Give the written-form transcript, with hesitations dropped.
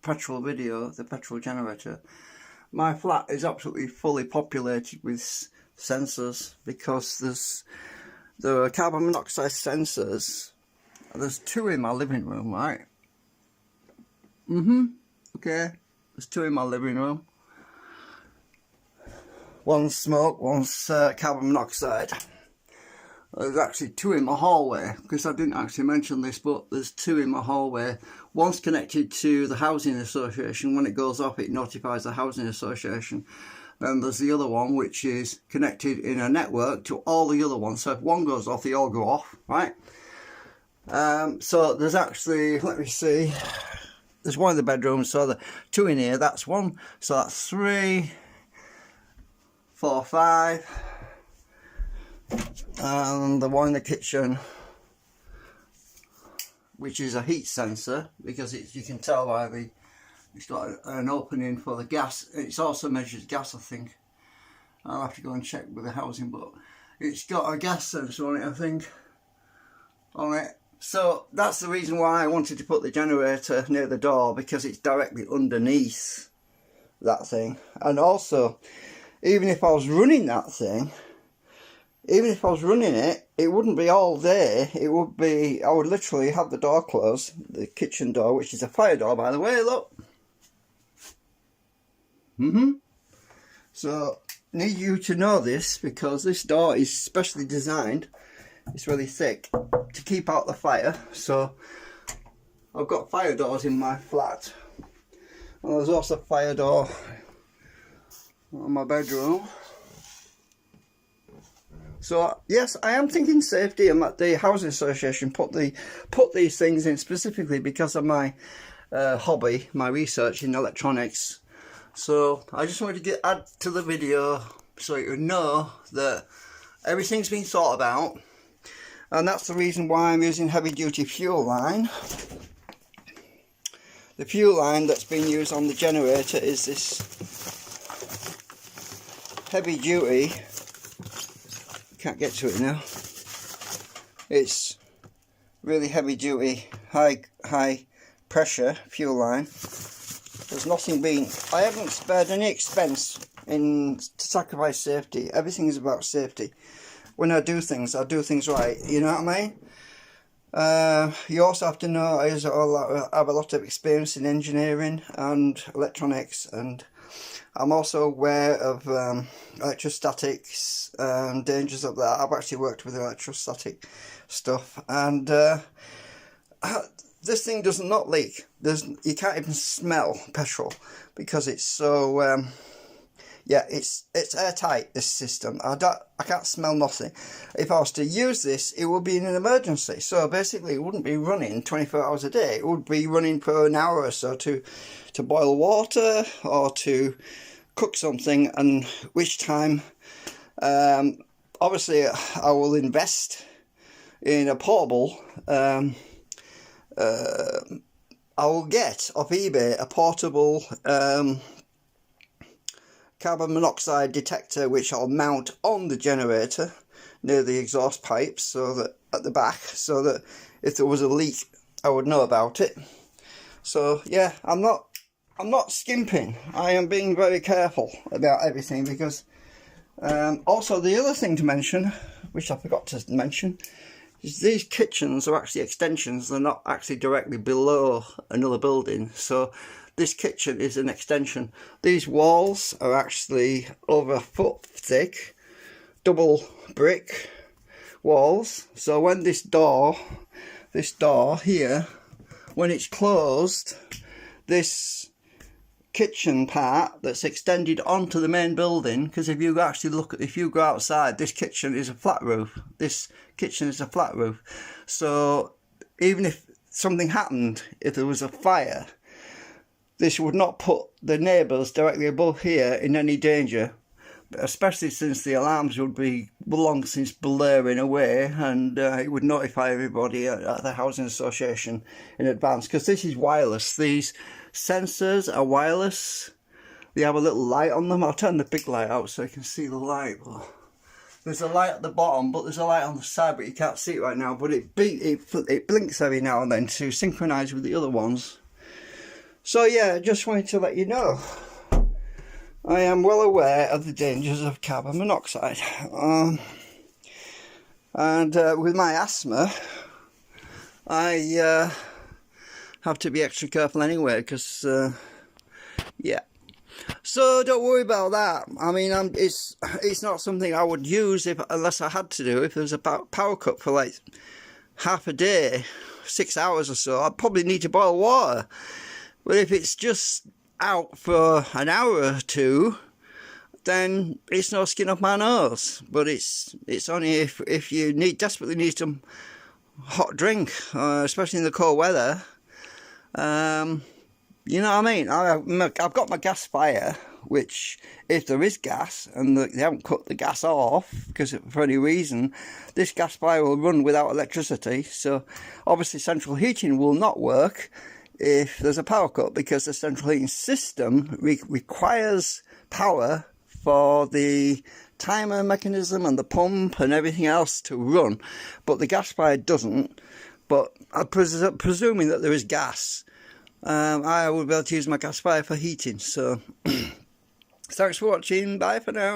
petrol video, the petrol generator, my flat is absolutely fully populated with sensors, because there are carbon monoxide sensors. There's 2 in my living room, right? Okay, there's 2 in my living room. One's smoke, one's carbon monoxide. There's actually 2 in my hallway, because I didn't actually mention this, but there's 2 in my hallway. One's connected to the housing association. When it goes off, it notifies the housing association. Then there's the other one, which is connected in a network to all the other ones. So if one goes off, they all go off, right? So there's actually, let me see, there's 1 in the bedroom, so the 2 in here, that's 1. So that's 3, 4, 5. And the 1 in the kitchen, which is a heat sensor, because you can tell by it's got an opening for the gas. It also measures gas, I think. I'll have to go and check with the housing, but it's got a gas sensor on it, I think, on it. So that's the reason why I wanted to put the generator near the door, because it's directly underneath that thing. And also, even if I was running that thing, even if I was running it, it wouldn't be all day. It would be, I would literally have the door closed, the kitchen door, which is a fire door, by the way, look. So, need you to know this, because this door is specially designed, it's really thick, to keep out the fire. So, I've got fire doors in my flat. And there's also a fire door on my bedroom. So yes, I am thinking safety, and that the housing association put these things in specifically because of my hobby, my research in electronics. So I just wanted to add to the video so you know that everything's been thought about, and that's the reason why I'm using heavy duty fuel line. The fuel line that's been used on the generator is this heavy duty. Can't get to it now. It's really heavy duty, high pressure fuel line. There's nothing been, I haven't spared any expense to sacrifice safety. Everything is about safety. When I do things right, you know what I mean? You also have to know I have a lot of experience in engineering and electronics, and I'm also aware of electrostatics and dangers of that. I've actually worked with electrostatic stuff, and this thing does not leak. You can't even smell petrol, because it's so yeah, it's airtight, this system. I can't smell nothing. If I was to use this, it would be in an emergency. So basically, it wouldn't be running 24 hours a day. It would be running for an hour or so to boil water or to cook something, and which time obviously I will invest in a portable. I will get off eBay a portable carbon monoxide detector, which I'll mount on the generator near the exhaust pipes, so that at the back, so that if there was a leak I would know about it. So yeah, I'm not skimping. I am being very careful about everything, because also the other thing to mention, which I forgot to mention, is these kitchens are actually extensions. They're not actually directly below another building. So this kitchen is an extension. These walls are actually over 1 foot thick, double brick walls. So when this door here, when it's closed, this kitchen part that's extended onto the main building, because if you actually if you go outside, this kitchen is a flat roof. This kitchen is a flat roof. So even if something happened, if there was a fire, this would not put the neighbours directly above here in any danger, especially since the alarms would be long since blaring away, and it would notify everybody at the housing association in advance, because this is wireless. These sensors are wireless. They have a little light on them. I'll turn the big light out so you can see the light. There's a light at the bottom, but there's a light on the side, but you can't see it right now. But it blinks every now and then to synchronise with the other ones. So yeah, I just wanted to let you know, I am well aware of the dangers of carbon monoxide. And with my asthma, I have to be extra careful anyway, because yeah. So don't worry about that. I mean, it's not something I would use unless I had to do. If there was a power cut for like half a day, 6 hours or so, I'd probably need to boil water. But if it's just out for an hour or two, then it's no skin off my nose. But it's only if you desperately need some hot drink, especially in the cold weather. You know what I mean? I've got my gas fire, which if there is gas and they haven't cut the gas off because for any reason, this gas fire will run without electricity. So obviously central heating will not work if there's a power cut, because the central heating system requires power for the timer mechanism and the pump and everything else to run, but the gas fire doesn't. But presuming that there is gas, I would be able to use my gas fire for heating. So thanks for watching. Bye for now.